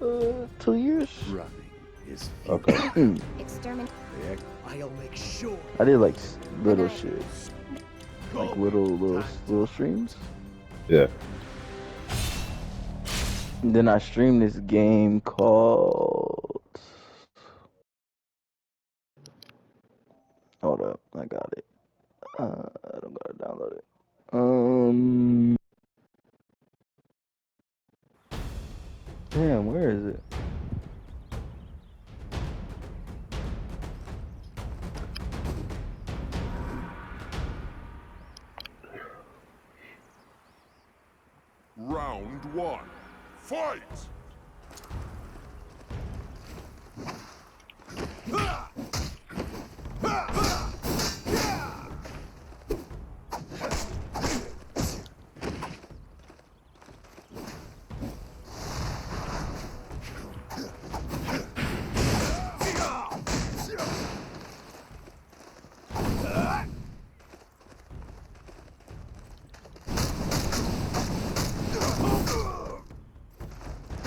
2 years. Running is Okay. Extermin. I'll make sure. I did like little shit, like little streams. Yeah. And then I streamed this game called. Hold up, I got it. I don't gotta download it. Damn, where is it? Round one. Fight!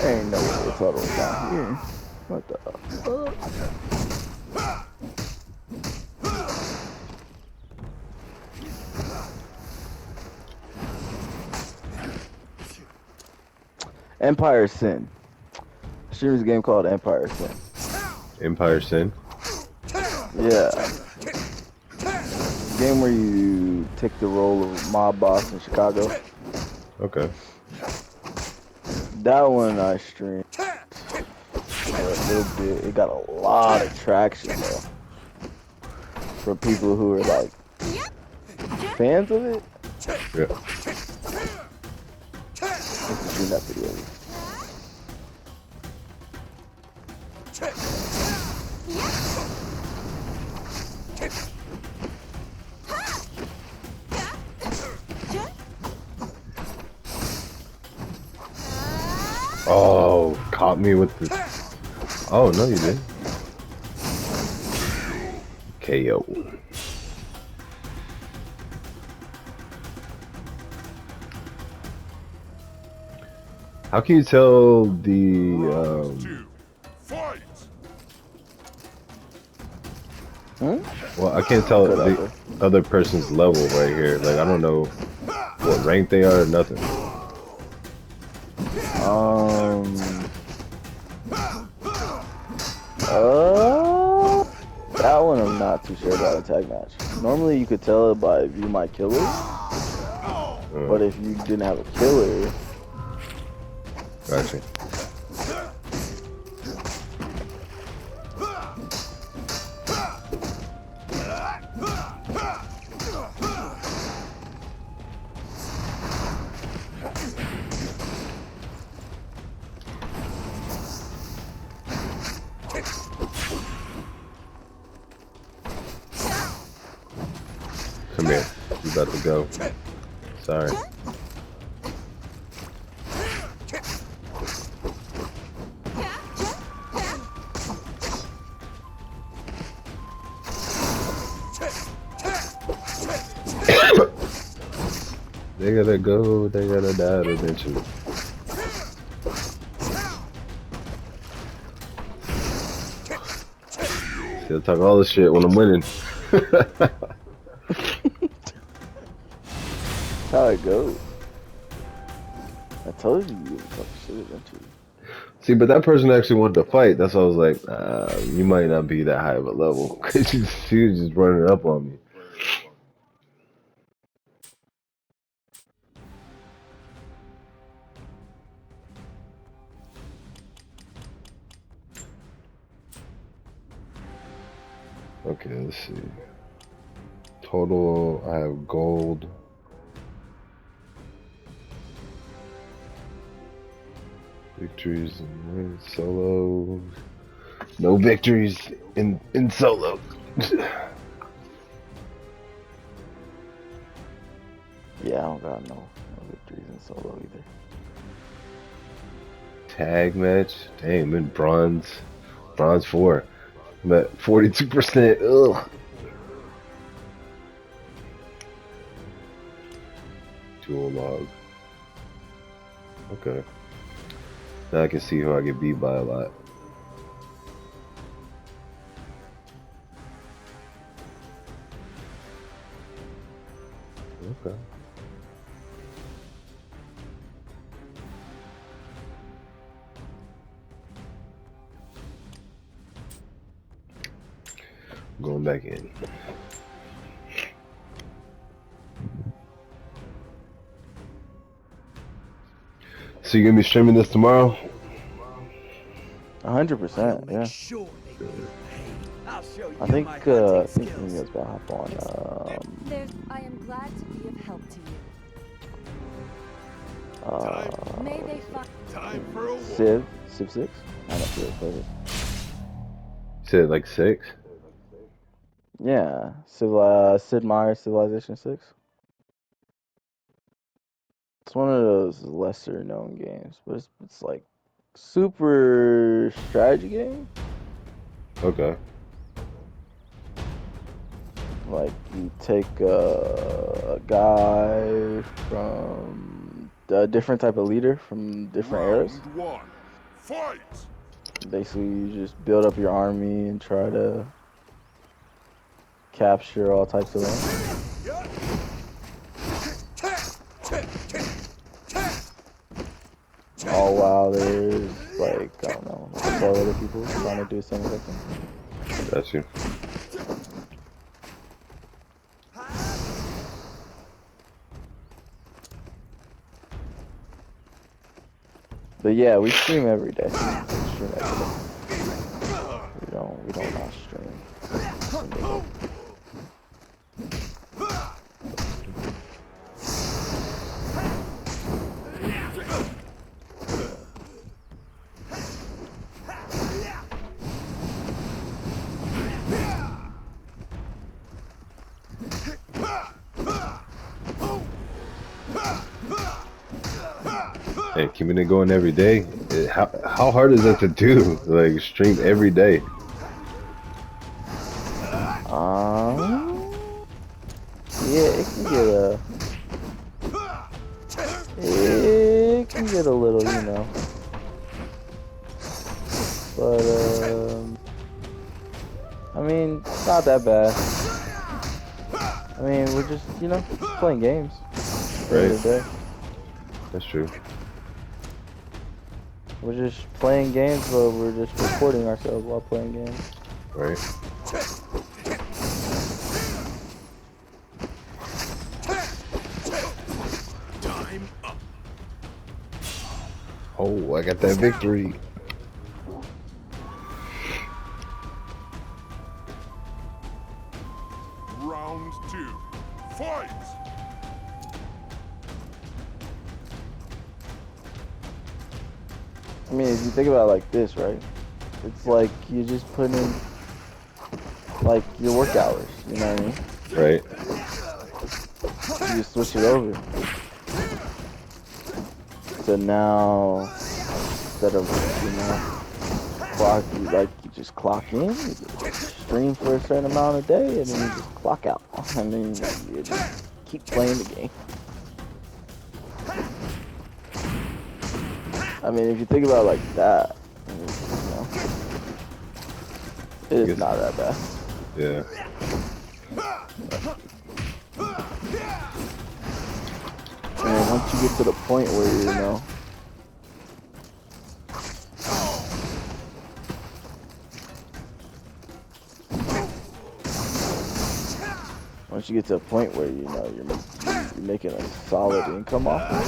Ain't no way it's all the way down here. What the fuck? Empire Sin. Stream this game called Empire Sin. Empire Sin. Yeah. Game where you take the role of mob boss in Chicago. Okay. That one I streamed for a little bit. It got a lot of traction though. For people who are like fans of it. Yeah. Let's stream that video. Oh, caught me with the. Oh no, you did. KO. How can you tell the? Two. Fight! Well, I can't tell the other person's level right here. Like I don't know what rank they are or nothing. That one I'm not too sure about a tag match. Normally you could tell it by view my killer, but if you didn't have a killer, Gotcha. Come here. You about to go. Sorry. They gotta go, they gotta die eventually. Still talk all this shit when I'm winning. that's how it goes. I told you you would talk shit eventually. See, but that person actually wanted to fight. That's why I was like, you might not be that high of a level. Cause she was just running up on me. Okay, let's see. Total, I have gold. Victories in solo. No victories in solo. Yeah, I don't got no victories in solo either. Tag match. Dang, I'm in bronze 4. I'm at 42%. Ugh. Dual log. Okay. Now I can see who I get beat by a lot. Okay. Going back in. So you gonna be streaming this tomorrow? 100%. Make Yeah. sure they feel pain. I'll show you I think my I hunting think skills. Mingo's about to hop on. I am glad to be of help to you. May they find. Time for a war. Civ 6. I'm not sure what it. Said like 6. Yeah, Sid Meier's Civilization 6. It's one of those lesser known games, but it's like super strategy game. Okay. Like you take a guy from a different type of leader from different eras. Round 1. Fight! Basically, you just build up your army and try to capture all types of land. All while there's like, I don't know, 12 other people trying to do the same exact thing. Got you. But yeah, we stream every day. We stream every day. We don't not stream. And keeping it going every day. How hard is that to do? Like stream every day. Yeah, it can get a little, you know. But I mean, it's not that bad. I mean, we're just, you know, playing games. Right. Every day. That's true. We're just playing games, but we're just recording ourselves while playing games. Right. Time up. Oh, I got that victory. Round 2. Fight! I mean, if you think about it like this, right? It's like you just put in, like, your work hours, you know what I mean? Right. You just switch it over. So now, instead of, you know, you just clock in, you just stream for a certain amount of day, and then you just clock out. And then you just keep playing the game. I mean, if you think about it like that, you know, it is not that bad. Yeah. And once you get to the point where you know, once you get to a point where you know you're making a solid income off of it.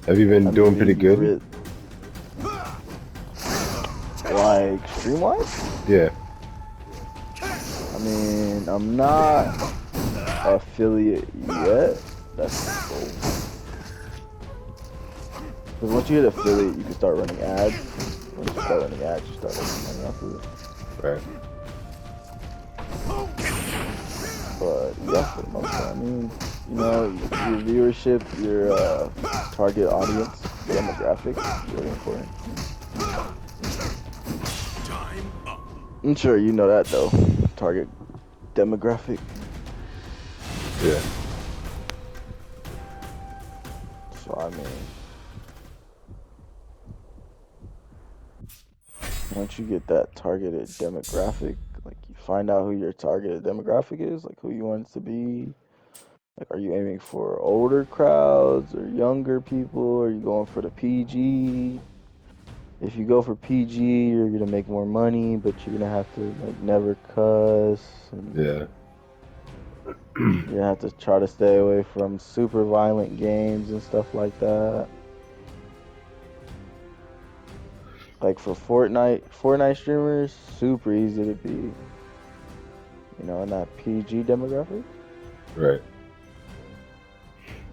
Have you been doing pretty good? Like stream wise? Yeah. I mean, I'm not affiliate yet. That's the goal. Because once you hit affiliate, you can start running ads. Once you start running ads, you start making money off of it. Right. But yeah, for the most part, I mean, you know, your viewership, your target audience, demographic is really important. Time up. I'm sure you know that though. Target demographic. Yeah. So I mean, once you get that targeted demographic, like you find out who your targeted demographic is, like who you want it to be. Like, are you aiming for older crowds or younger people? Are you going for the PG? If you go for PG, you're gonna make more money, but you're gonna have to like never cuss, and Yeah. you're gonna have to try to stay away from super violent games and stuff like that. Like for Fortnite streamers, super easy to be, in that PG demographic. Right.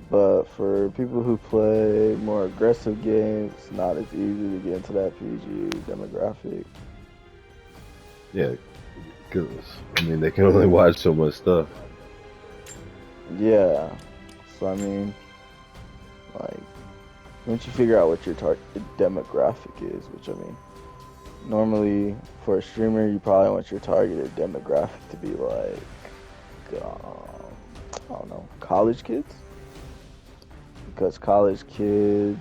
But for people who play more aggressive games, it's not as easy to get into that PG demographic. Yeah. Cause I mean, they can only watch so much stuff. Yeah. So I mean, like, once you figure out what your target demographic is, which I mean, normally for a streamer, you probably want your targeted demographic to be like, I don't know, college kids. Because college kids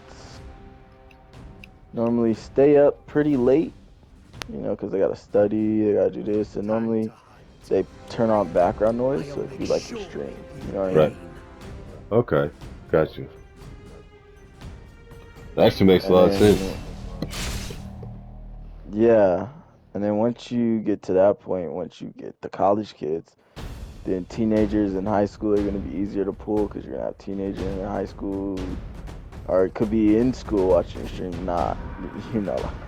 normally stay up pretty late, because they gotta study, they gotta do this, and normally they turn on background noise, so if you like your stream, you know what I mean? Right. Okay. Got you. That actually makes a lot of sense. Yeah, and then once you get to that point, once you get the college kids, then teenagers in high school are going to be easier to pull because you're going to have teenagers in high school, or it could be in school watching your stream, not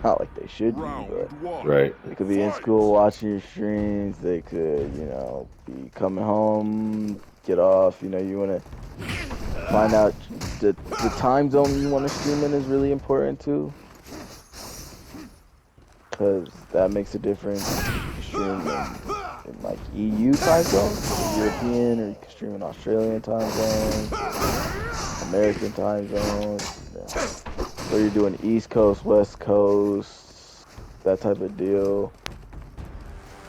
like they should be, Round but one. Right. they could be in school watching your streams, they could, be coming home, get off, you want to find out the time zone you want to stream in is really important too. Because that makes a difference. You can stream in like EU time zone, European, or you can stream in Australian time zone, American time zone. Or you're doing East Coast, West Coast, that type of deal.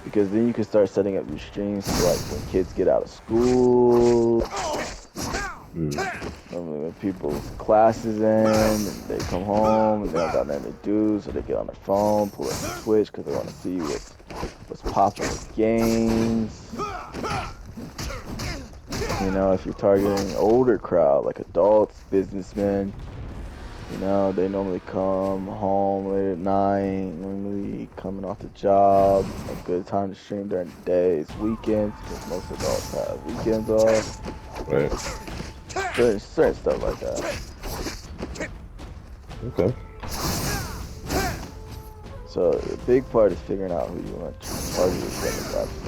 Because then you can start setting up your streams for like when kids get out of school. Normally when people's classes end and they come home and they don't got nothing to do, so they get on their phone, pull up the Twitch because they want to see what's popping with games. If you're targeting an older crowd, like adults, businessmen, they normally come home late at night, normally coming off the job, a good time to stream during the days, weekends, because most adults have weekends off. Right. Certain stuff like that. Okay. So the big part is figuring out who you want to target your demographic.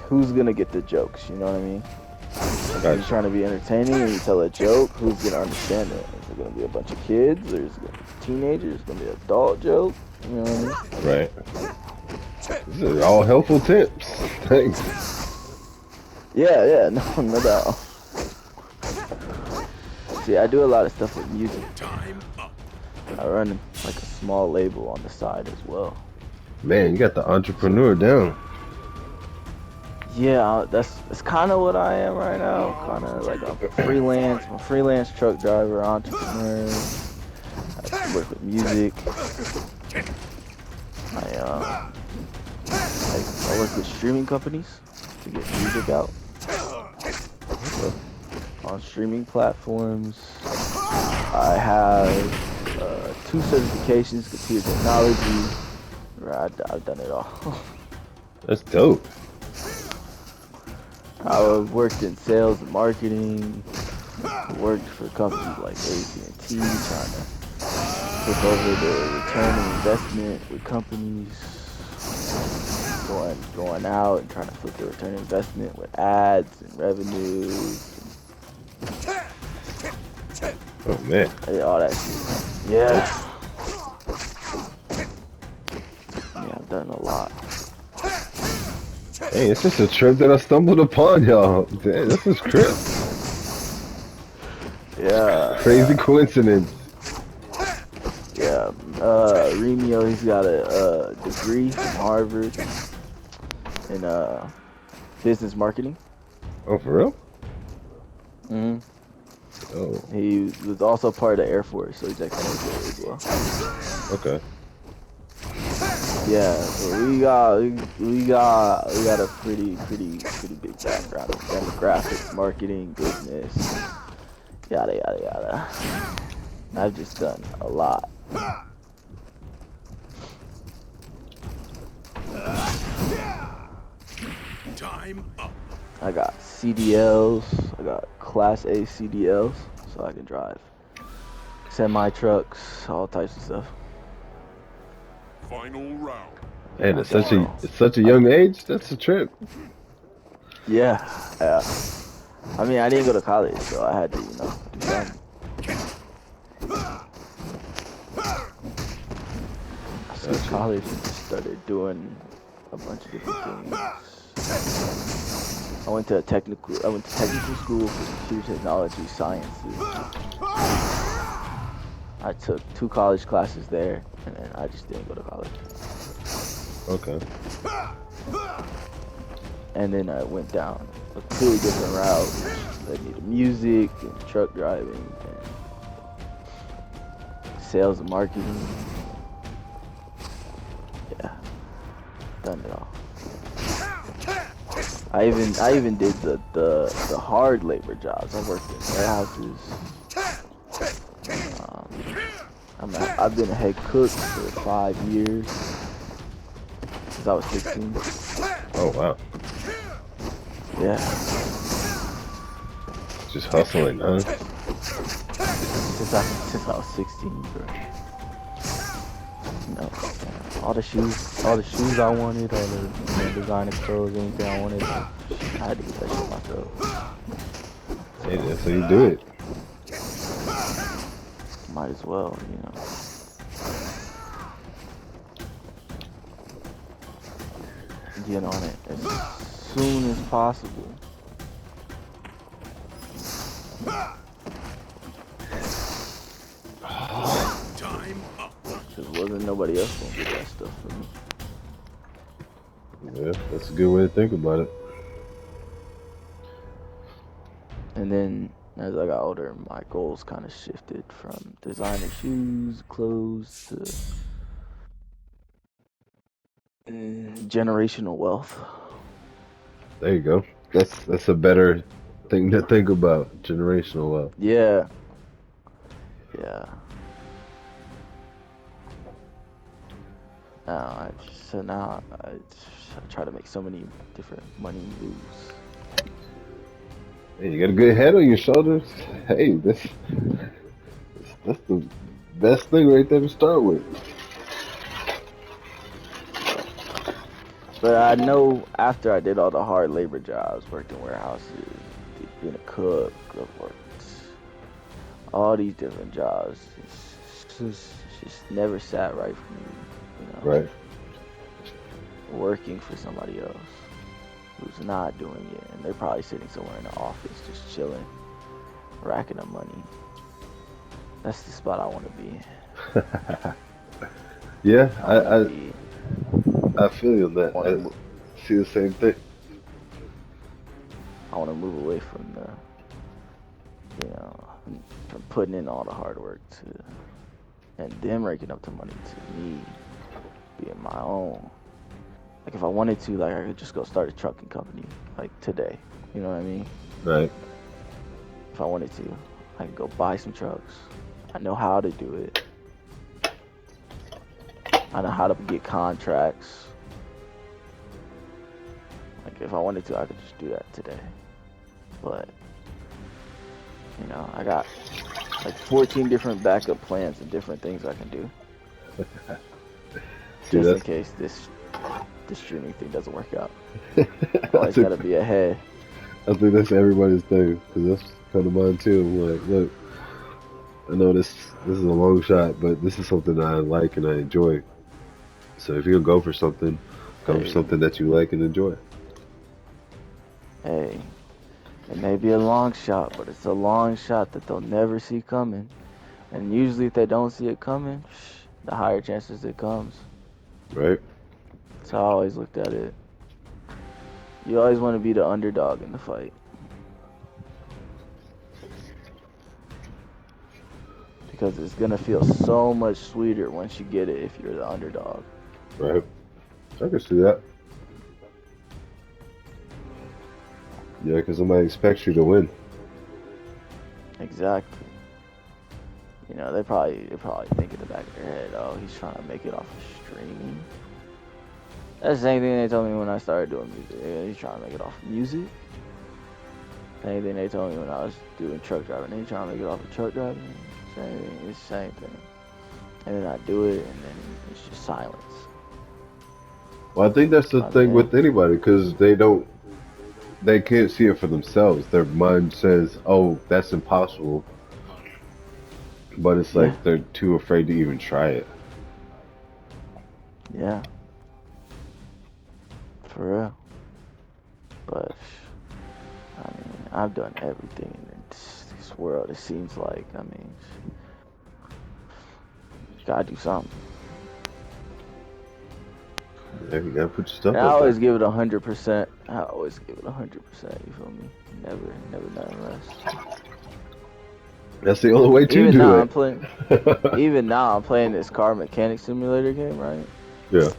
Who's gonna get the jokes? You know what I mean? If you're trying to be entertaining and you tell a joke, who's gonna understand it? Is it gonna be a bunch of kids, or is it gonna be teenagers? Is it gonna be an adult joke? You know what I mean? Right. These are all helpful tips. Thanks. Yeah, no doubt. See, I do a lot of stuff with music. Time up. I run like a small label on the side as well. Man, you got the entrepreneur down. Yeah, that's kind of what I am right now. Kind of like I'm a freelance truck driver, entrepreneur. I work with music. I work with streaming companies to get music out. So, on streaming platforms. I have 2 certifications, computer technology. I've done it all. That's dope. I've worked in sales and marketing. Worked for companies like AT&T, trying to flip over the return on investment with companies. Going out and trying to flip the return on investment with ads and revenues. Oh man. All that shit. Yeah. Yeah, I've done a lot. Hey, it's just a trip that I stumbled upon, y'all. Damn, this is crazy. Yeah. Crazy coincidence. Yeah. Remio, he's got a degree from Harvard in business marketing. Oh, for real? Mm-hmm. Oh, He was also part of the Air Force, so he's ex-military as well. okay. Yeah, so we got a pretty big background in demographics, marketing, business, yada yada yada. I've just done a lot. Time up. I got CDLs, I got Class A CDLs, so I can drive semi trucks, all types of stuff. Final round. And Not that well. it's such a young age. That's a trip. Yeah, yeah. I mean, I didn't go to college, so I had to, do something. I skipped college and just started doing a bunch of different things. I went to technical school for computer technology sciences. I took 2 college classes there, and then I just didn't go to college. Okay. And then I went down a completely different route, which led me to music and truck driving and sales and marketing. Yeah, done it all. I even did the hard labor jobs. I worked in warehouses. I've been a head cook for 5 years since I was 16. Oh wow. Yeah. Just hustling, huh? Since I was 16, bro. All the shoes I wanted, all the designer clothes, anything I wanted, I had to get that shit myself. Hey, that's how you do it. Might as well, Get on it as soon as possible. Time up. Because wasn't nobody else gonna get that stuff for me. Yeah, that's a good way to think about it. And then as I got older, my goals kind of shifted from designer shoes, clothes to generational wealth. There you go. That's a better thing to think about. Generational wealth. Yeah. Now I try to make so many different money moves. Hey, you got a good head on your shoulders. Hey, that's the best thing right there to start with. But I know after I did all the hard labor jobs, worked in warehouses, being a cook, I've worked all these different jobs. It's just never sat right for me, Right. Working for somebody else who's not doing it, and they're probably sitting somewhere in the office just chilling, racking up money. That's the spot I want to be. Yeah, Be- I feel you on that. wanna I mo- see the same thing. I want to move away from from putting in all the hard work and them raking up the money to me being my own. Like if I wanted to, like I could just go start a trucking company, like today. You know what I mean? Right. If I wanted to, I could go buy some trucks. I know how to do it. I know how to get contracts. Like if I wanted to, I could just do that today. But I got like 14 different backup plans and different things I can do. See, Just in case this streaming thing doesn't work out. Always I gotta be ahead. think that's everybody's thing, because that's kind of mine too. I'm like, look, I know this is a long shot, but this is something I like and I enjoy. So if you'll go for something, go for something that you like and enjoy. Hey, it may be a long shot, but it's a long shot that they'll never see coming. And usually if they don't see it coming, the higher chances it comes. Right? That's how I always looked at it. You always want to be the underdog in the fight. Because it's going to feel so much sweeter once you get it if you're the underdog. Right. I can see that. Yeah, because somebody expects you to win. Exactly. You know, they probably think in the back of their head, oh, he's trying to make it off of streaming. That's the same thing they told me when I started doing music. Yeah, he's trying to make it off of music. Same thing they told me when I was doing truck driving. He's trying to make it off of truck driving. Same thing. It's the same thing. And then I do it, and then it's just silence. Well, I think that's the I thing mean, with anybody, because they can't see it for themselves. Their mind says, "Oh, that's impossible," but it's yeah, like they're too afraid to even try it. yeah, for real. But I mean, I've done everything in this world. It seems like, I mean, you gotta do something. Yeah, you gotta put your stuff And I out always there. give it 100%. I always give it 100%. You feel me? Never nothing less. That's the only way to Even do now, I'm it. playing. Even now, I'm playing this car mechanic simulator game, right? Yeah.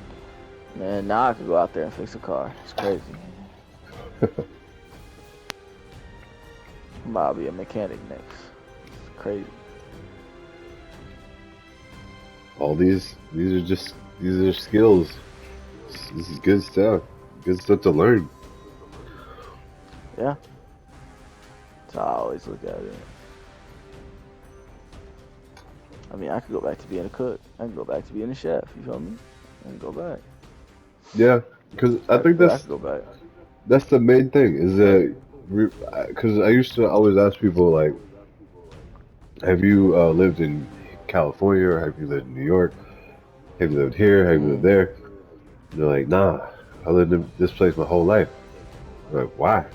Man, now I could go out there and fix a car. It's crazy. I'm about to be a mechanic next. It's crazy. All these are skills. This is good stuff. Good stuff to learn. Yeah. So I always look at it. I mean, I could go back to being a cook. I can go back to being a chef. You feel me? I can go back. Yeah, because I think I could go back. that's the main thing is that because I used to always ask people like, have you lived in California or have you lived in New York? Have you lived here? Have you lived Mm. there? And they're like, nah, I lived in this place my whole life. I'm like, why?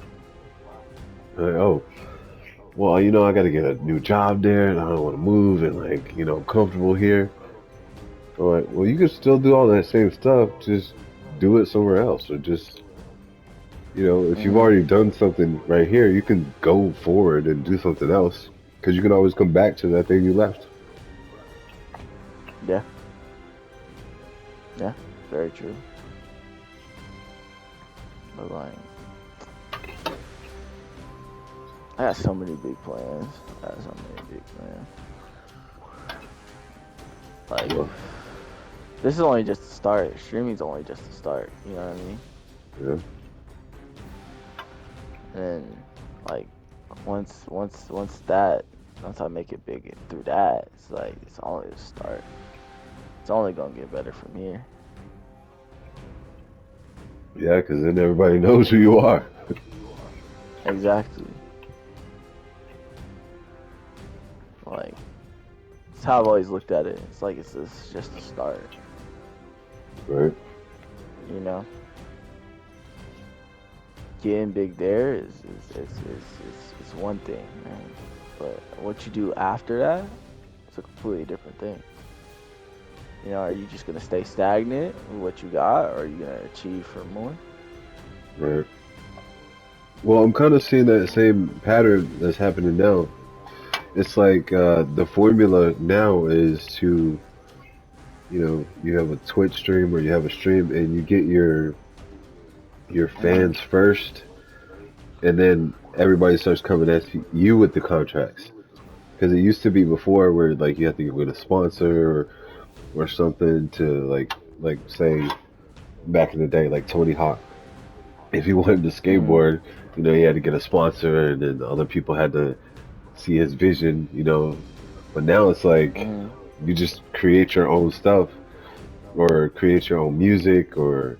I'm like, oh, well, I got to get a new job there, and I don't want to move, and like, I'm comfortable here. I'm like, well, you can still do all that same stuff, just do it somewhere else, or just, if you've Mm. already done something right here, you can go forward and do something else, because you can always come back to that thing you left. Yeah. Yeah. Very true. But like, I got so many big plans. Like, Well, this is only just the start. Streaming's only just the start. You know what I mean? yeah, And like, once I make it big through that, it's like it's only the start. It's only gonna get better from here. yeah, because then everybody knows who you are. Exactly. Like, it's how I've always looked at it. It's like it's just a start. Right? You know, getting big there is one thing, man. But what you do after that, it's a completely different thing. You know, are you just gonna stay stagnant with what you got, or are you gonna achieve for more? Right. Well, I'm kind of seeing that same pattern that's happening now. It's like the formula now is to, you have a Twitch stream or you have a stream and you get your fans first, and then everybody starts coming at you with the contracts. Because it used to be before where like you have to get with a sponsor or something to like say back in the day like Tony Hawk. If he wanted to Mm, skateboard, he had to get a sponsor, and then other people had to see his vision. But now it's like mm, you just create your own stuff or create your own music, or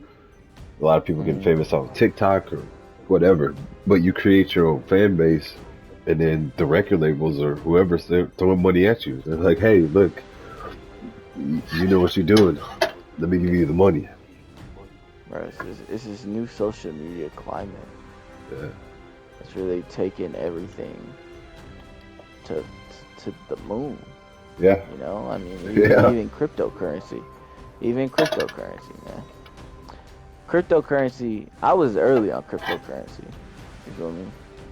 a lot of people getting mm, famous off TikTok or whatever. But you create your own fan base, and then the record labels or whoever's throwing money at you. They're like, hey, look, you know what you're doing. Let me give you the money. right. It's this new social media climate. Yeah. It's really taking everything to the moon. Yeah. You know, I mean, Yeah. even cryptocurrency, man. Cryptocurrency. I was early on cryptocurrency. You feel me?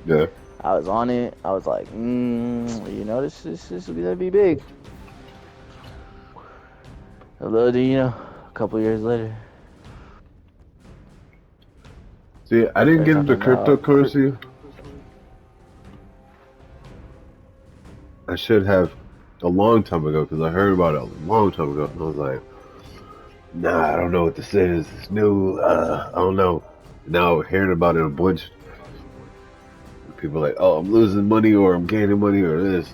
Yeah. I was on it. I was like, this is gonna be big. A little, a couple years later, See, I didn't They're get into talking about cryptocurrency. I should have a long time ago because I heard about it a long time ago, and I was like, nah, I don't know what this is. It's new. I don't know. Now hearing about it a bunch, people are like, oh, I'm losing money or I'm gaining money or this.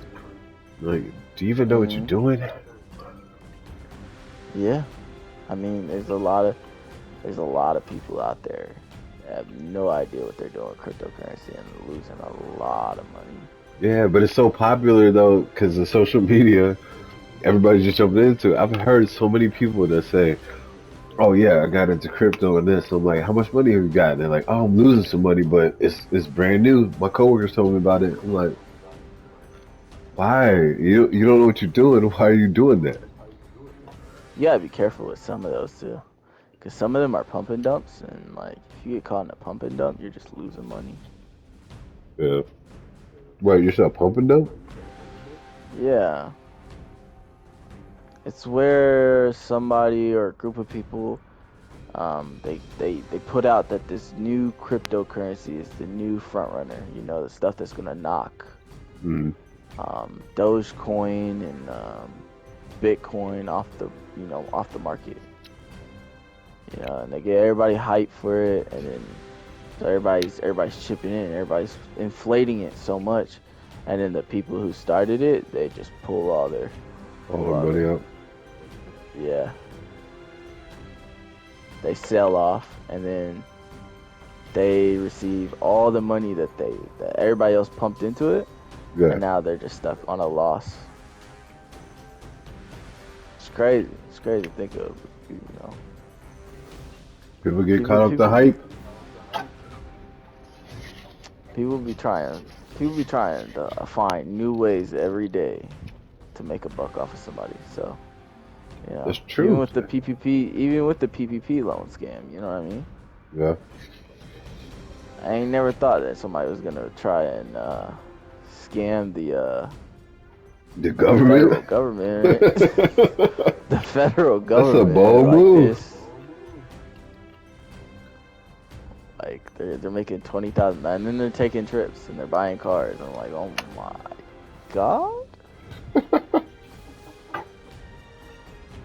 Like, do you even know what you're doing? Yeah, I mean, there's a lot of people out there that have no idea what they're doing with cryptocurrency and losing a lot of money. Yeah, but it's so popular though because of social media. Everybody's just jumping into it. I've heard so many people that say, "Oh yeah, I got into crypto and this." I'm like, "How much money have you got?" And they're like, "Oh, I'm losing some money, but it's brand new. My coworkers told me about it." I'm like, "Why? You don't know what you're doing. Why are you doing that?" You gotta be careful with some of those too, because some of them are pump and dumps, and like if you get caught in a pump and dump, you're just losing money. Yeah. Wait, you're still pumping though? Yeah, it's where somebody or a group of people, they put out that this new cryptocurrency is the new front runner. You know, the stuff that's gonna knock Mm. Dogecoin and Bitcoin off the market. You know, and they get everybody hyped for it, and then so everybody's chipping in, everybody's inflating it so much, and then the people who started it, they just pull all their Money out. yeah. They sell off, and then they receive all the money that everybody else pumped into it, Yeah. and now they're just stuck on a loss. It's crazy. It's crazy to think of. You know, People get caught up the hype. people be trying to find new ways every day to make a buck off of somebody. So, you know, That's true. even with the PPP loan scam, you know what I mean? Yeah. I ain't never thought that somebody was gonna try and scam the government. federal government, right? The federal That's government. a bold like move. this. Like they're making 20,000, and then they're taking trips and they're buying cars. I'm like, oh my god.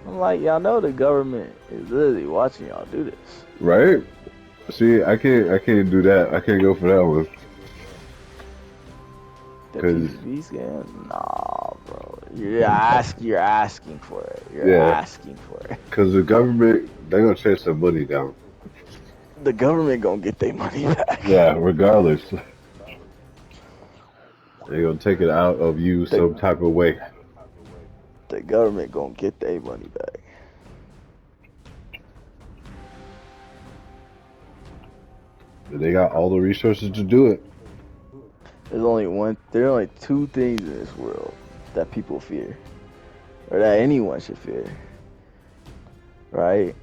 I'm like, y'all know the government is literally watching y'all do this. Right? See, I can't do that. I can't go for that one. The 'Cause- PPP scam? Nah, bro. You're asking for it. You're Yeah. asking for it. Because the government, they're going to chase their money down. The government gonna get their money back. Yeah, regardless. They're going to take it out of you some type of way. The government gonna get their money back. And they got all the resources to do it. There are only two things in this world that people fear, or that anyone should fear, right?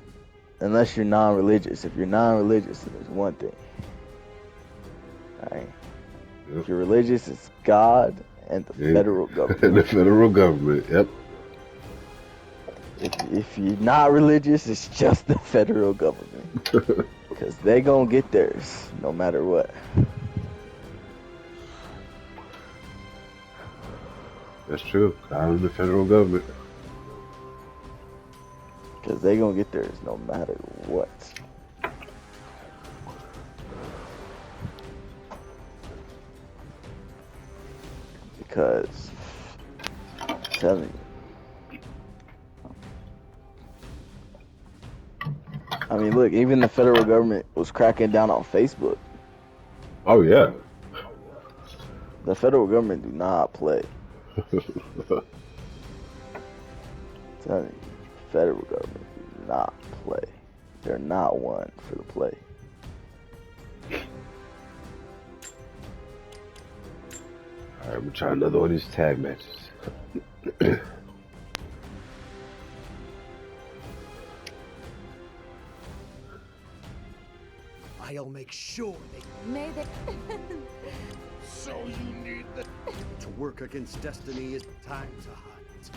Unless you're non-religious. If you're non-religious, then there's one thing, right? Yep. If you're religious, it's God and the Yeah. federal government. And the federal government, yep. If you're not religious, it's just the federal government, because they gonna get theirs no matter what. That's true. God and the federal government. Because they gonna get theirs no matter what. Because, I'm telling you. I mean, look, even the federal government was cracking down on Facebook. Oh, yeah. The federal government do not play. I'm telling you, federal government do not play. They're not one for the play. Alright, we'll try another one of these tag matches. I'll make sure they. May they. So you need the To work against destiny is time to hunt.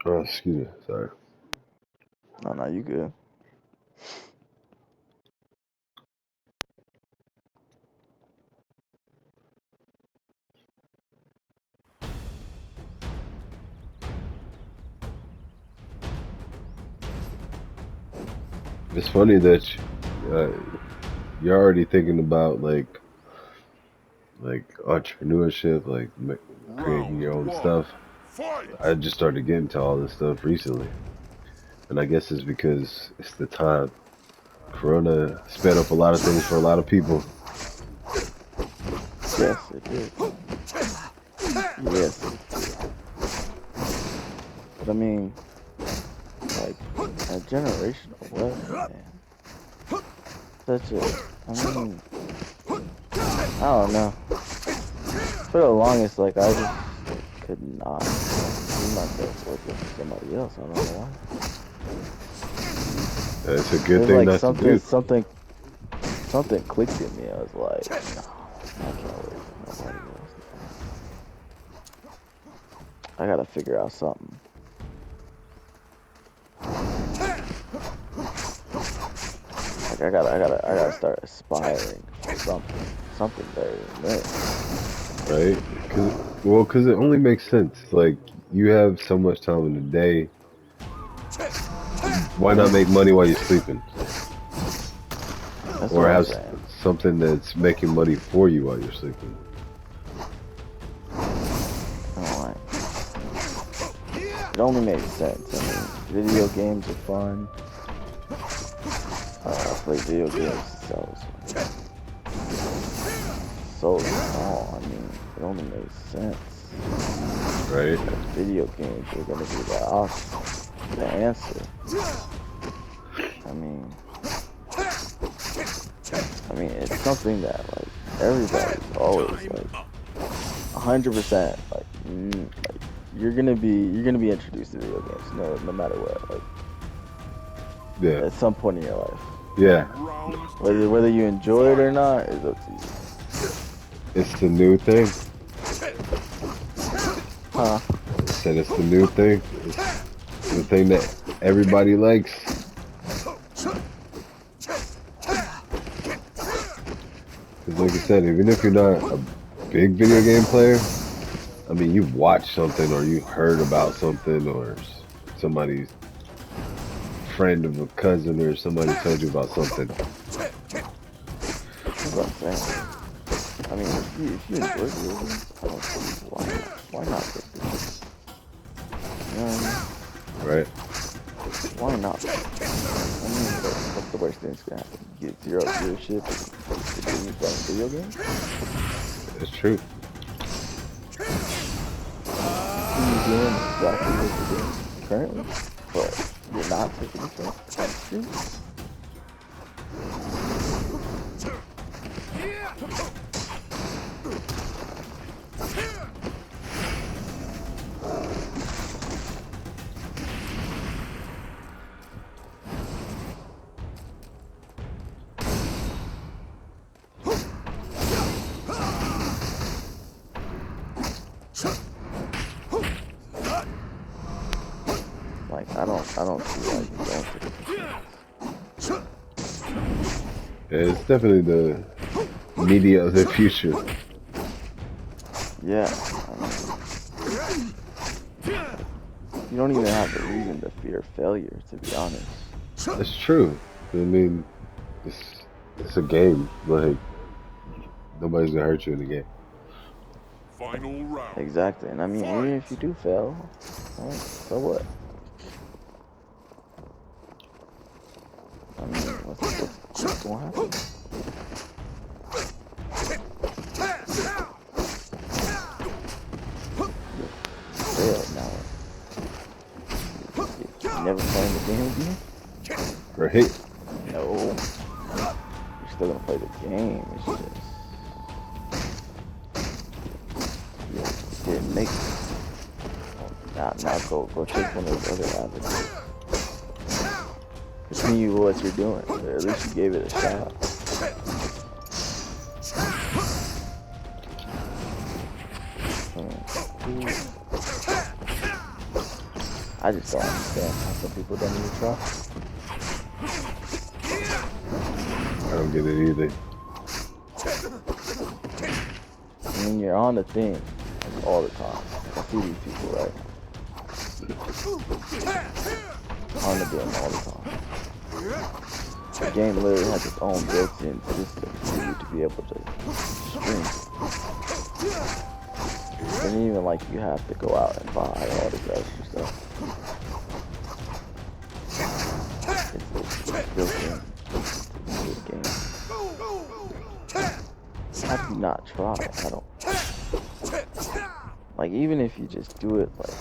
Oh, excuse excuse me. Sorry. No, you good. It's funny that you're already thinking about like entrepreneurship, like creating your own stuff. I just started getting to all this stuff recently, and I guess it's because it's the time. Corona sped up a lot of things for a lot of people. Yes, it did. Yes, it did. But I mean, like, a generational weapon, man. Such a, I mean, I don't know. For the longest, like, I just could not see myself working for somebody else. I don't know why. It's a good It was thing like not to do. something clicked in me. I was like, no, I can't work for nobody else. I gotta figure out something. Like I gotta start aspiring for something better than this. Right? Cause it only makes sense. Like, you have so much time in the day. Why not make money while you're sleeping? That's Or what I'm have saying. something that's making money for you while you're sleeping. I don't like. It only makes sense. I mean, video games are fun. I play video games so small. I mean, it only makes sense. Right? Video games are gonna be the option, the answer. I mean, it's something that like everybody's always like 100% like you're gonna be introduced to video games no matter what, like Yeah. at some point in your life. Yeah. Whether you enjoy it or not is up to you. It's the new thing. Huh? I said it's the new thing. It's the thing that everybody likes. Because like I said, even if you're not a big video game player, I mean, you've watched something or you heard about something or somebody's friend of a cousin or somebody told you about something. That's what I'm saying. I mean, if you enjoy video games, I don't see why not get this? You know what I mean? Right? Why not? I mean, what's the worst thing that's gonna happen? You get zero viewership and you playing video games? It's true. You're doing exactly what you're doing currently, but you're not taking yourself seriously. Like, I don't see why you don't take it. Yeah, it's definitely the media of the future. Yeah. You don't even have a reason to fear failure, to be honest. It's true. I mean, it's a game. Like, nobody's gonna hurt you in the game. Final round. Exactly. And I mean, even if you do fail, well, so what? I mean, what's going to happen? Failed now. You never playing the game again? Right? No. You're still gonna play the game. It's just you didn't make it. Now go take one of those other avenues. Continue what you're doing. Or at least you gave it a shot. I just don't understand how some people don't even try. I don't get it either. I mean, you're on the thing like, all the time. I see these people, right? On the game all the time. The game literally has its own built-in system for you to be able to stream. It ain't even like you have to go out and buy all this extra stuff. It's built in the game. How do you not try? I don't. Like, even if you just do it, like,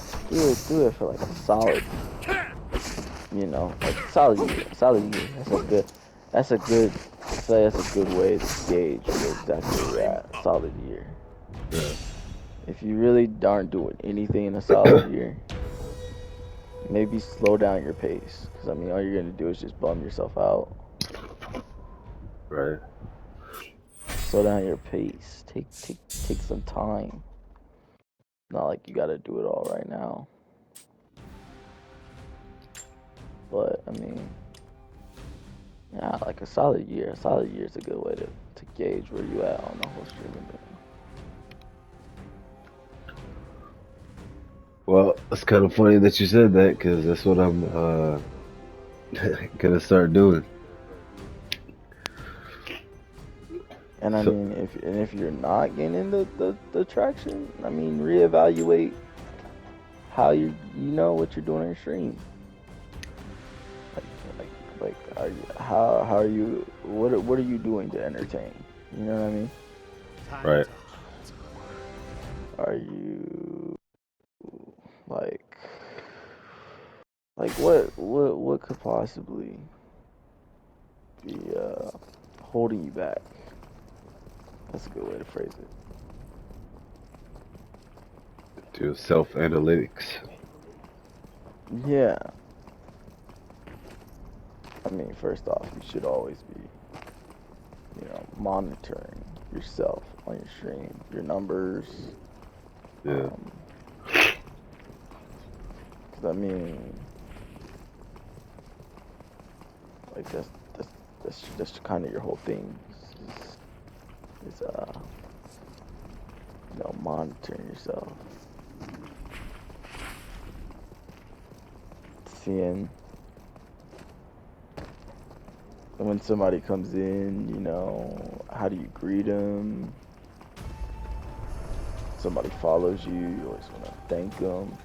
do it for like a solid, you know, like solid year. That's a good, I feel like that's a good way to gauge where exactly you're at. A solid year. Yeah. If you really aren't doing anything in a solid year, maybe slow down your pace. Because, I mean, all you're going to do is just bum yourself out. Right. Slow down your pace. Take some time. Not like you got to do it all right now. But, I mean, yeah, like a solid year. A solid year is a good way to gauge where you at on the whole streaming thing. Well, it's kind of funny that you said that because that's what I'm gonna start doing. And I mean, if you're not getting the traction, I mean, reevaluate how you know what you're doing on your stream. Like how are you? What are you doing to entertain? You know what I mean? Right. Are you like what could possibly be holding you back? That's a good way to phrase it. Do self-analytics. Yeah. I mean, first off, you should always be, you know, monitoring yourself on your stream, your numbers. Yeah. 'Cause I mean, like that's kind of your whole thing. Is you know, monitoring yourself, seeing when somebody comes in, you know, how do you greet them? Somebody follows you, you always want to thank them.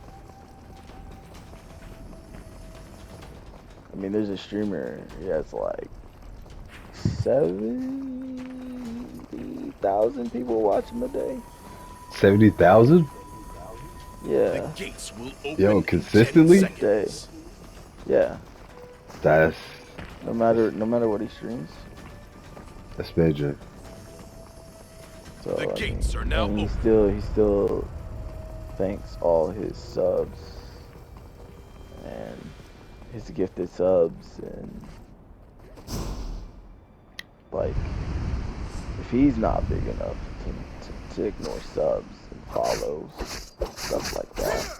I mean, there's a streamer, he has like 70,000 people watch him a day. 70,000? Yeah. Gates will open Yo, in 10 consistently? seconds. Yeah. That's No matter what he streams. major. So The I gates mean, are now and he open. still thanks all his subs and his gifted subs, and like if he's not big enough to ignore subs and follows, stuff like that.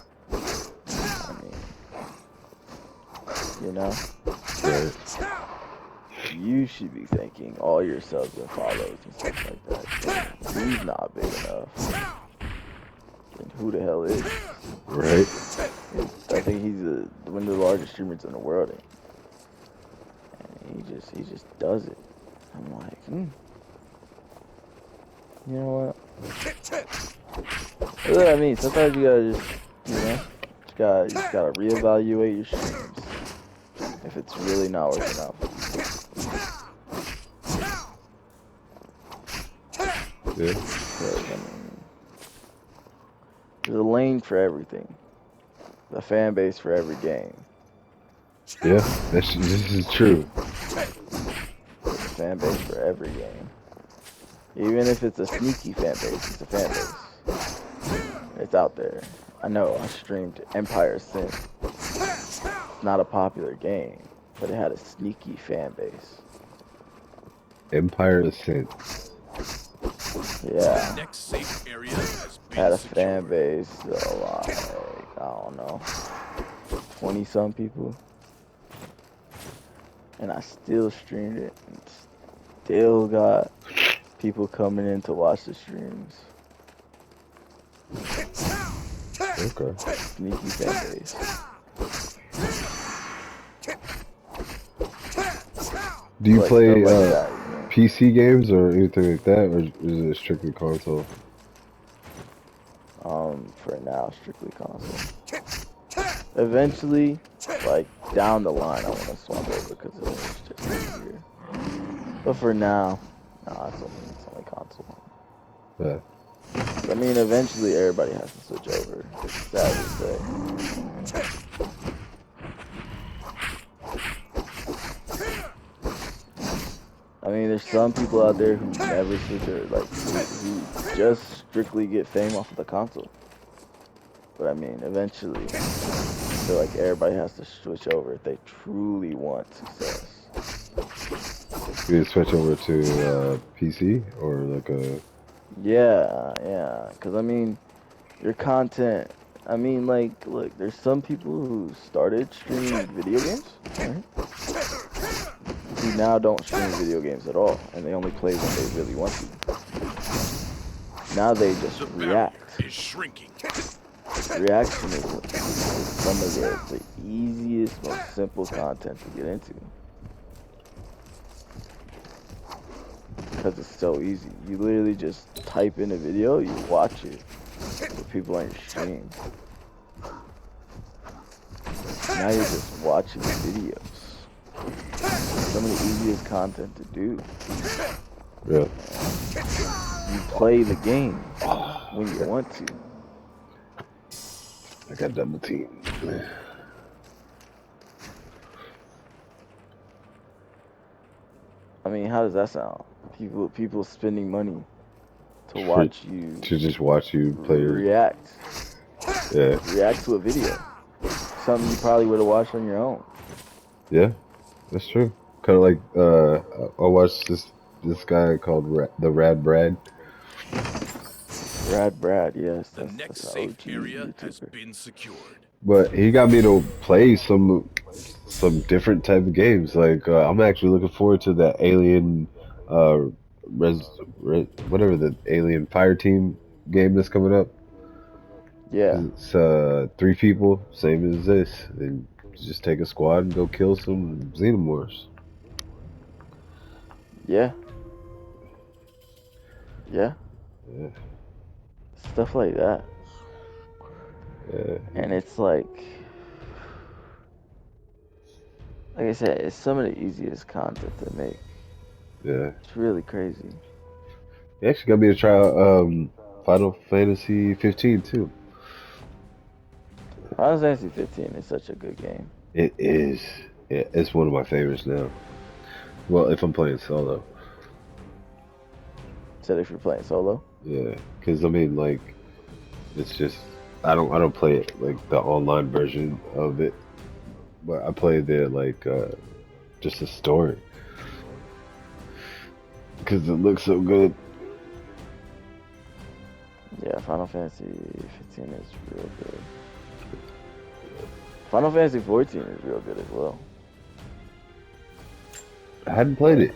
I mean, you know, Right. you should be thanking all your subs and follows and stuff like that. If he's not big enough, then who the hell is? Right. I think he's one of the largest streamers in the world, and he just does it. I'm like, you know what? I mean, sometimes you gotta just, you know, you just gotta reevaluate your streams if it's really not working out. Yeah. Because, I mean, there's a lane for everything, a fan base for every game. Yeah. This is true. There's a fan base for every game. Even if it's a sneaky fan base, it's a fan base. It's out there. I know, I streamed Empire Ascent. It's not a popular game, but it had a sneaky fan base. Empire Ascent. Yeah. Next safe area has been Had a secured. fan base, so like, I don't know, 20 some people, and I still streamed it, and still got people coming in to watch the streams. Okay. Sneaky fan base. Do you Like play stuff like that, you know? PC games or anything like that, or is it strictly console? For now, strictly console. Eventually, like down the line, I want to swap over because it's just easier. But for now, nah, it's only console. Yeah. I mean, eventually everybody has to switch over. It's sad to say. I mean, there's some people out there who never switch or like who just strictly get fame off of the console. But I mean, eventually, I feel like everybody has to switch over if they truly want success. You switch over to PC or like a. Yeah. Because I mean, your content. I mean, like, look, there's some people who started streaming video games, right? Who now don't stream video games at all, and they only play when they really want to. Now they just The react. barrier is shrinking. Reaction is some of the easiest, most simple content to get into. Because it's so easy. You literally just type in a video, you watch it with people on your stream. Now you're just watching videos. Some of the easiest content to do. Yeah. You play the game when you want to. I got double team. I mean, how does that sound? People spending money to watch you To just watch you play your. react. Yeah. React to a video. Something you probably would have watched on your own. Yeah. That's true. Kind of like I watched this guy called the Rad Brad. Rad Brad, yes. The next that's safe OG area has YouTuber. been secured. But he got me to play some different type of games. Like I'm actually looking forward to that Alien, whatever the Alien Fire Team game that's coming up. Yeah, It's 3 people, same as this, and just take a squad and go kill some xenomorphs. yeah, Yeah, stuff like that. yeah, And it's like I said, it's some of the easiest content to make. yeah. It's really crazy. He actually got me to try Final Fantasy 15 too. Final Fantasy 15 is such a good game. It is. Yeah, it's one of my favorites now. Well, if I'm playing solo. Said if you're playing solo. Yeah, because I mean, like, it's just I don't play it like the online version of it, but I play the like just the story because it looks so good. Yeah, Final Fantasy 15 is real good. Final Fantasy 14 is real good as well. I hadn't played it.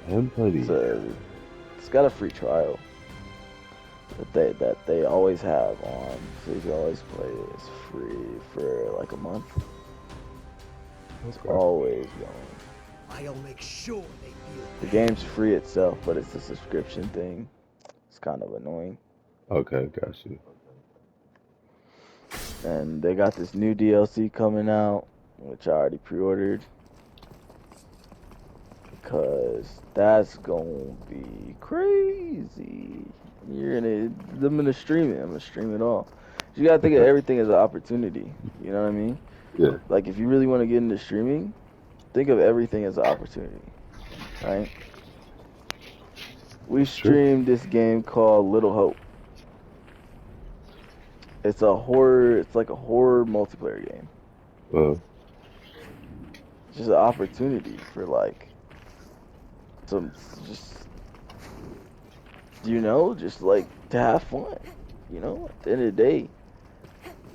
It's got a free trial that they always have on, so you can always play it. It's free for like a month. It's always going. I'll make sure they feel The game's free itself, but it's a subscription thing. It's kind of annoying. Okay, got you. And they got this new DLC coming out, which I already pre-ordered. Because that's gonna be crazy. I'm gonna stream it. I'm gonna stream it all. You gotta think of everything as an opportunity. You know what I mean? Yeah. Like if you really want to get into streaming, think of everything as an opportunity, right? We streamed this game called Little Hope. It's like a horror multiplayer game. It's just an opportunity for like some just like to have fun. You know, at the end of the day,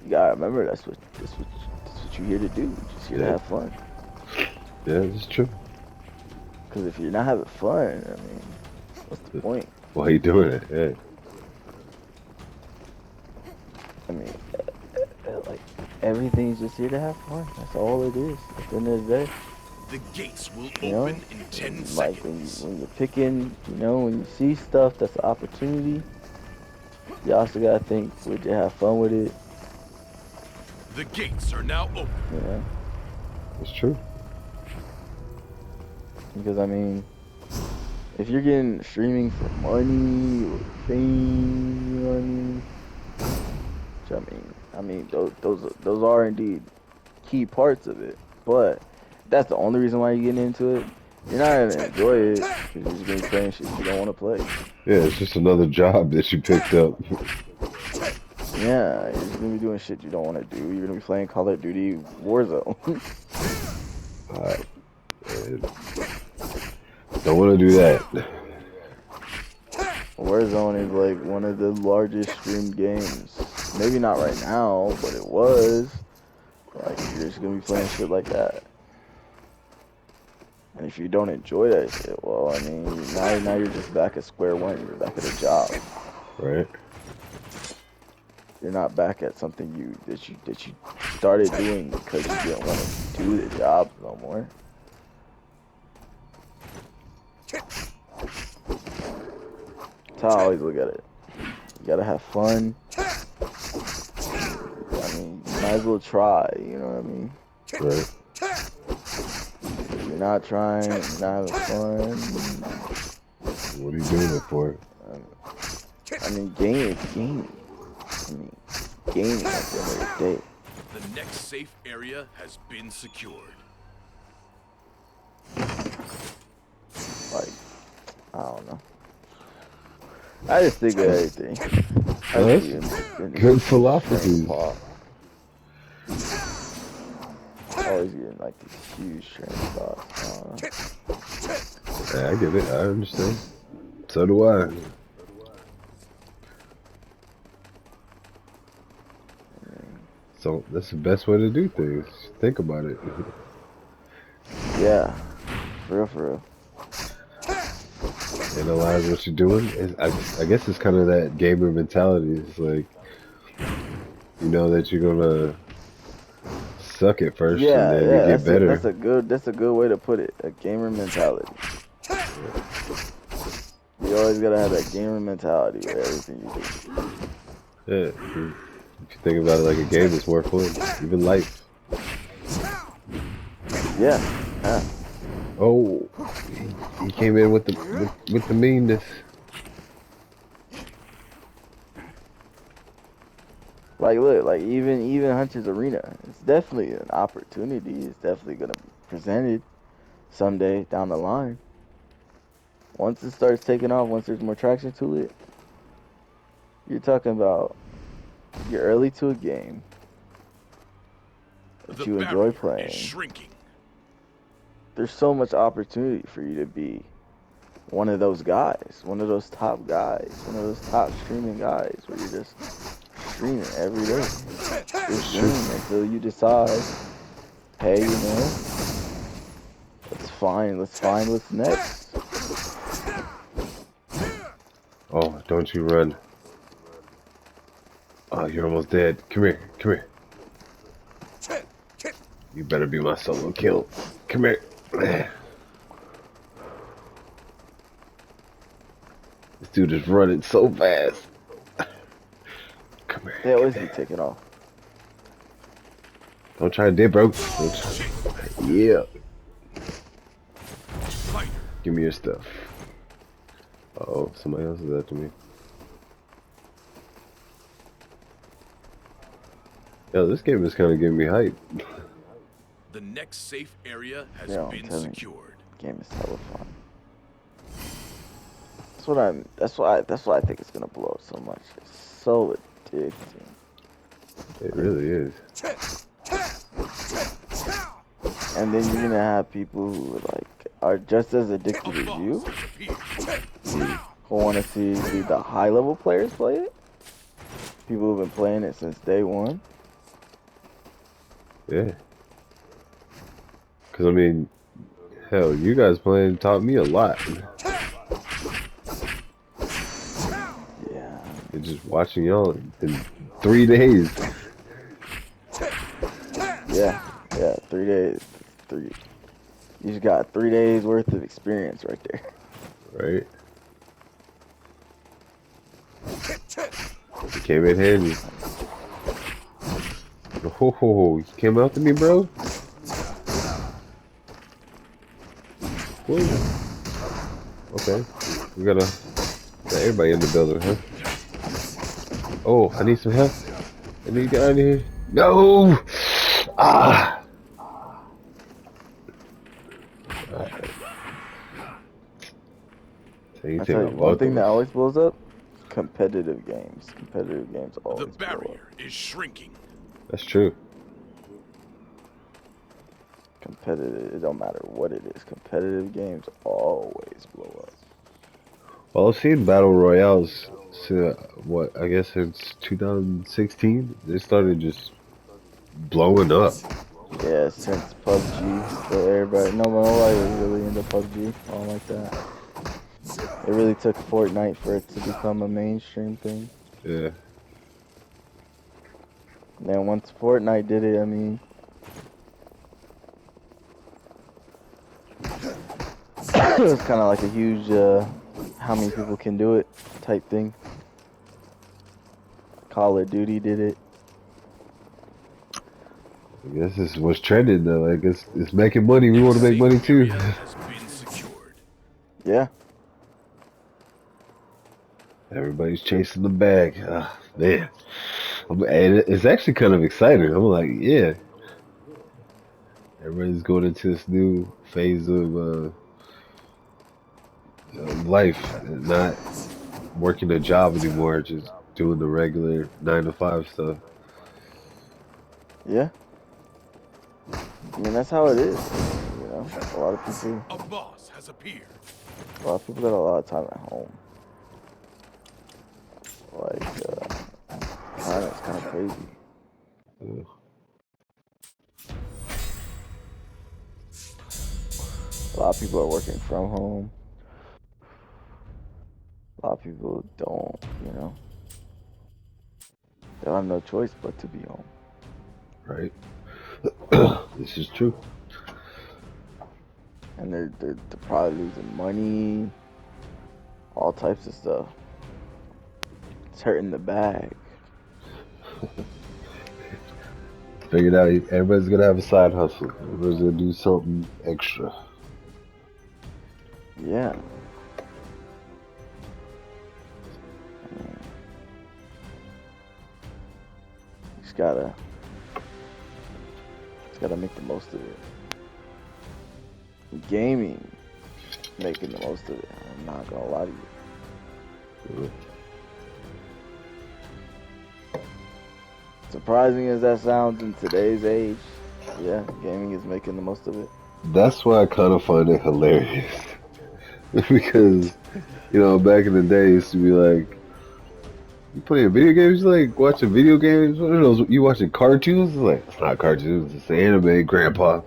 you gotta remember that's what you're here to do. You're just here to Yeah. have fun. Yeah, it's true. Because if you're not having fun, I mean, what's the point? Why you doing it? Yeah. I mean, like everything's just here to have fun. That's all it is. At the end of the day, The gates will you know, open in 10 like seconds. when you're picking, you know, when you see stuff that's an opportunity, you also gotta think, would you have fun with it? The gates are now open. You know, It's true. because I mean, if you're getting streaming for money or fame, you know what I mean? Which I mean, those are indeed key parts of it. But that's the only reason why you're getting into it. You're not gonna enjoy it because you're just gonna be playing shit you don't want to play. Yeah, it's just another job that you picked up. Yeah, you're just gonna be doing shit you don't want to do. You're gonna be playing Call of Duty Warzone. Don't want to do that. Warzone is like one of the largest streamed games. Maybe not right now, but it was. Like, you're just gonna be playing shit like that. And if you don't enjoy that shit, well, I mean, now you're just back at square one. You're back at a job. Right? You're not back at something that you started doing because you didn't want to do the job no more. That's how I always look at it. You gotta have fun. I mean, you might as well try, you know what I mean? Right. If you're not trying, you're not having fun. What are you doing it for? I mean, gaming is gaming. I mean, gaming at the end of the day. The next safe area has been secured. Like, I don't know. I just think of everything. Well, that's good philosophy. Always getting like these huge train of thoughts. Yeah, I get it. I understand. So do I. So that's the best way to do things. Think about it. Yeah, for real, for real. Analyze what you're doing. I guess it's kind of that gamer mentality. It's like, you know that you're gonna suck at first, Yeah, and then yeah, you get better. that's a good way to put it. A gamer mentality. You always gotta have that gamer mentality with everything you do. Yeah. If you think about it like a game, it's more fun. Even life. Yeah, yeah. Oh, he came in with the meanness. Like, look, like even Hunter's Arena, it's definitely an opportunity. It's definitely gonna be presented someday down the line. Once it starts taking off, once there's more traction to it, you're talking about you're early to a game that The you enjoy barrier playing. is shrinking. There's so much opportunity for you to be one of those guys, one of those top guys, one of those top streaming guys where you're just streaming every day. Just streaming until you decide, hey, you know, let's find what's next. Oh, don't you run. Oh, you're almost dead. Come here. Come here. You better be my solo kill. Come here. This dude is running so fast. Come here. They always be taking off. Don't try to dip, bro. Yeah. Fighter. Give me your stuff. Uh-oh, somebody else is after me. Yo, this game is kind of giving me hype. The next safe area has Yeah, I'm been telling you. secured. Game is hella fun. That's why I think it's gonna blow up so much. It's so addicting. It really is. And then you're gonna have people who are just as addicted A as you, boss has appeared. who want to see the high level players play it. People who've been playing it since day one. Yeah. Cause I mean, hell, you guys playing taught me a lot. Yeah. And just watching y'all in 3 days. Yeah. Yeah. 3 days. Three. You just got 3 days worth of experience right there. Right? It came in handy. Oh, you came after me, bro? Whoa. Okay. We got everybody in the building, huh? Oh, I need some help. I need to get out of here. No! Ah! Alright. So you I take tell you, out one both thing of that us. always blows up: competitive games. Competitive games The always blow up. barrier is shrinking. That's true. Competitive. It don't matter what it is. Competitive games always blow up. Well, I've seen Battle Royales, what, I guess since 2016. They started just blowing up. Yeah, since PUBG, but nobody was really into PUBG. I don't like that. It really took Fortnite for it to become a mainstream thing. Yeah. And then once Fortnite did it, I mean, it was kind of like a huge, how many people can do it type thing. Call of Duty did it. I guess this is what's trending though. Like it's making money. We A want to make safe money too. area has been secured. Yeah. Everybody's chasing the bag. Ah, man. And it's actually kind of exciting. I'm like, yeah. Everybody's going into this new phase of life, and not working a job anymore, just doing the regular 9 to 5 stuff. Yeah. I mean, that's how it is. You know, a lot of people, A boss has appeared. got a lot of time at home. Like, it's kind of crazy. Yeah. A lot of people are working from home. A lot of people don't, you know. They have no choice but to be home. Right. This is true. And they're probably losing money, all types of stuff. It's hurting the bag. Figured out everybody's gonna have a side hustle. Everybody's gonna do something extra. Yeah. Just gotta make the most of it. Gaming, making the most of it. I'm not gonna lie to you. Surprising as that sounds in today's age, yeah, gaming is making the most of it. That's why I kind of find it hilarious. Because, back in the day, it used to be like, you playing video games? You like watching video games? What are those? You watching cartoons? It's like, it's not cartoons, it's anime, grandpa.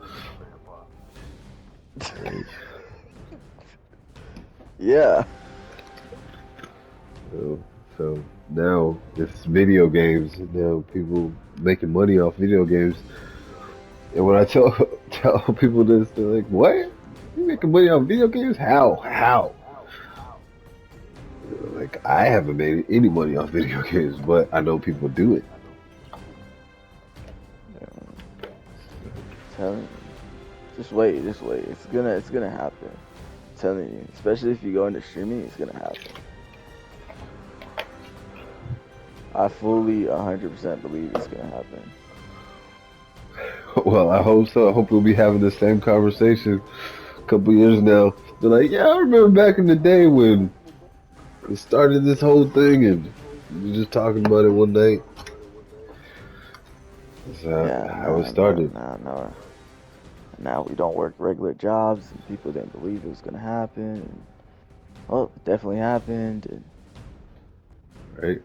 Yeah. So now it's video games. Now people making money off video games. And when I tell people this, they're like, "What? You making money off video games? How?" Like, I haven't made any money off video games, but I know people do it. Telling you. Just wait. It's gonna happen. I'm telling you. Especially if you go into streaming, it's gonna happen. I fully 100% believe it's gonna happen. Well, I hope so. I hope we'll be having the same conversation a couple years now. They're like, yeah, I remember back in the day when we started this whole thing and we were just talking about it one night. That's how it started. No. Now we don't work regular jobs, and people didn't believe it was gonna happen. And, oh, it definitely happened. And Right?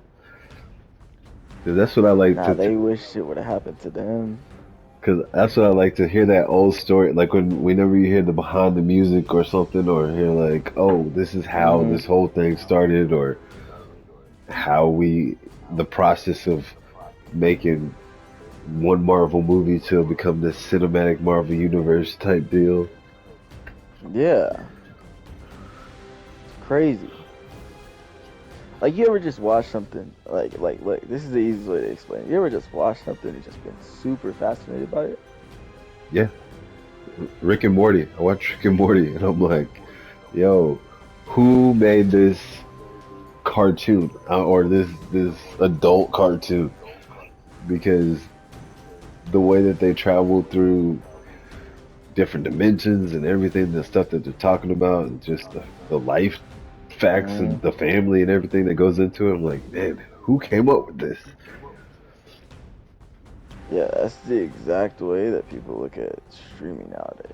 'Cause that's what I like now to. they wish it would have happened to them. Cause that's what I like to hear, that old story. Like whenever you hear the behind the music or something, or hear like, oh, this is how Hmm. this whole thing started, or how the process of making one Marvel movie to become this cinematic Marvel universe type deal. Yeah, crazy. Like you ever just watch something like look, this is the easiest way to explain it. You ever just watch something and just been super fascinated by it? Yeah, Rick and Morty. I watch Rick and Morty, and I'm like, yo, who made this cartoon, or this adult cartoon? Because the way that they travel through different dimensions and everything, the stuff that they're talking about, and just the life facts Hmm. and the family and everything that goes into it. I'm like, man, who came up with this? Yeah, that's the exact way that people look at streaming nowadays.